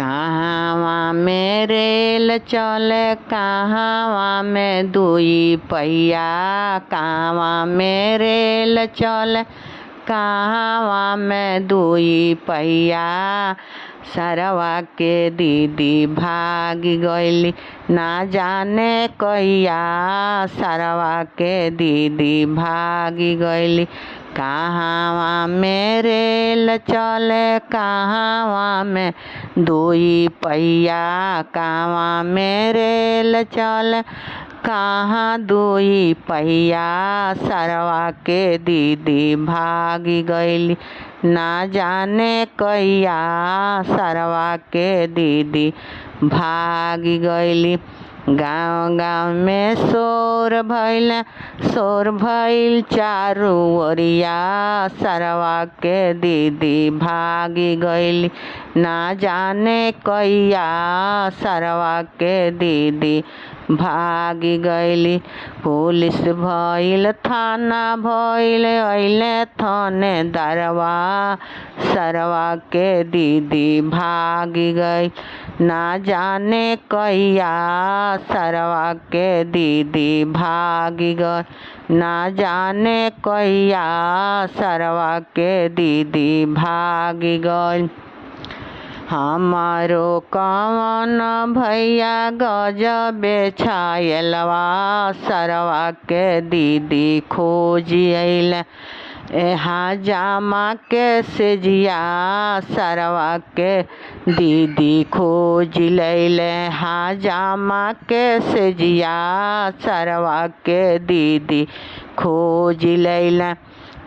कहवा में रेल चले कहवा में दुई पहिया, कहवा में रेल चले कहवा में दुई पहिया। सरवा के दीदी भागी गईली ना जाने कहिया, सरवा के दीदी भागी गईली। कहवा में रेल चले कहवा में दुई पहिया, कहवा में रेल चले कहाँ दुई पहिया। सरवा के दीदी भागी गईली ना जाने कहिया, सरवा के दीदी भागी गईली। गाँव गाँव में शोर भइल चारू ओरिया, सरवा के दीदी भागी गईली ना जाने कहिया, सरवा के दीदी भागी गईली। पुलिस भइल थाना भइल अइले थानेदारवा, सरवा के दीदी भागी गई ना जाने कहिया, सरवा के दीदी भागी गई ना जाने कहिया, सरवा के दीदी भागी गई। हमारो कवन भैया गजबे छायलवा, सरवा के दीदी खोजी अइले एहा जामा के सेजिया, सरवा के दीदी खोज लैले हा जामा के सेजिया, सरवा के दीदी खोज लैले।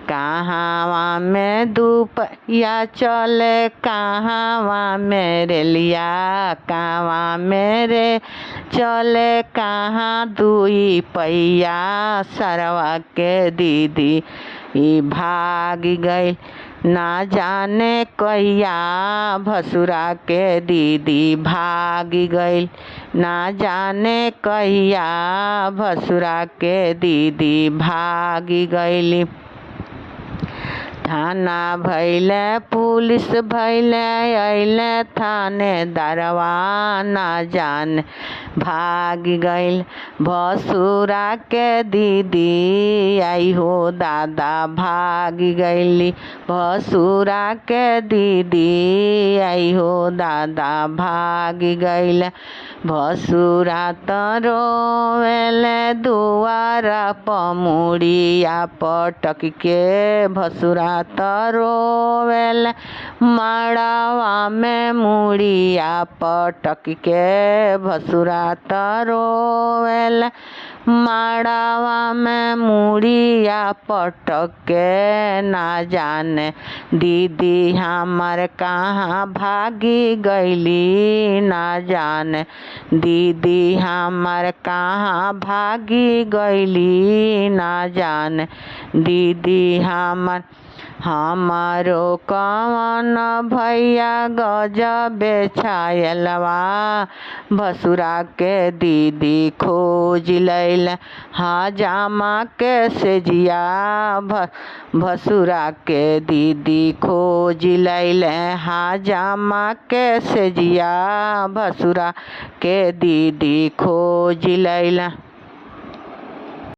कहवा में दुपहिया चले कहवा में रेलिया, कहवा में रे चले कहाँ दुई पहिया, सरवा के दीदी भागी गई ना जाने कहिया, भसुरा के दीदी भागी गई ना जाने कहिया, भसुरा के दीदी भागी गईली। थाना भइले पुलिस भइले अइले थानेदारवा ना जाने भागी गईल। भसुरा के दीदी आई हो दादा भागी गईली, भसुरा के दीदी आई हो दादा भागी गईल। भसुरा त रोवेले दुआरा पमुड़िया पटक के, भसुरा त रोवेले माड़ावा में मुड़िया पटक के, भसुरा त रोवेले माड़ावा में मुड़िया पटक के। ना जाने दीदी हमर कहाँ भागी गईली, ना जाने दीदी हमर कहाँ भागी गईली, ना जाने दीदी हमारो कवन भैया गजबे छायलवा, भसुरा के दीदी खोज लैले हा जामा के सेजिया, भसुरा के दीदी खोज लैले हा जामा के सेजिया, भसुरा के दीदी खोज लैले।